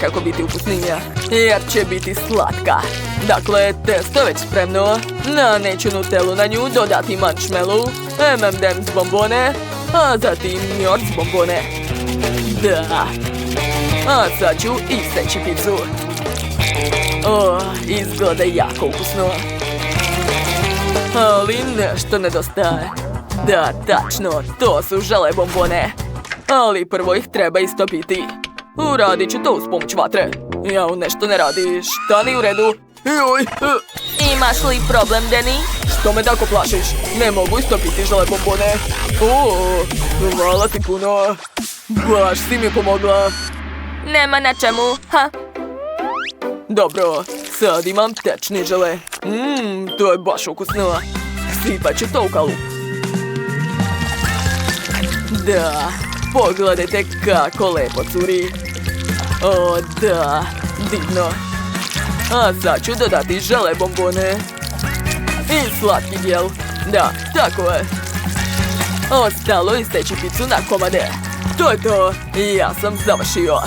kako biti ukusnija, jer će biti slatka. Dakle, testo je već spremno. Neću Nutellu na nju dodati marshmallow, M&M's bombone, a zatim Njorc bombone. Da. A sad ću iseći picu. Izgleda jako ukusno. Ali nešto nedostaje. Da, tačno, to su žele bombone. Ali prvo ih treba istopiti. Uradit ću to uz pomoć vatre. Jao, nešto ne radi. Šta nije u redu? Joj. Imaš li problem, Danny? Što me tako plašiš? Ne mogu istopiti žele bombone. Hvala ti puno. Baš si mi pomogla. Nema na čemu, ha? Dobro, sad imam tečni žele. To je baš ukusno. Sipat ću to u kalup. Da, pogledajte kako lepo curi. O, da, divno. A sad ću dodati žele bombone. I slatki dijel. Da, tako je. Ostalo je isteći picu na komade. To je to. Ja sam završio.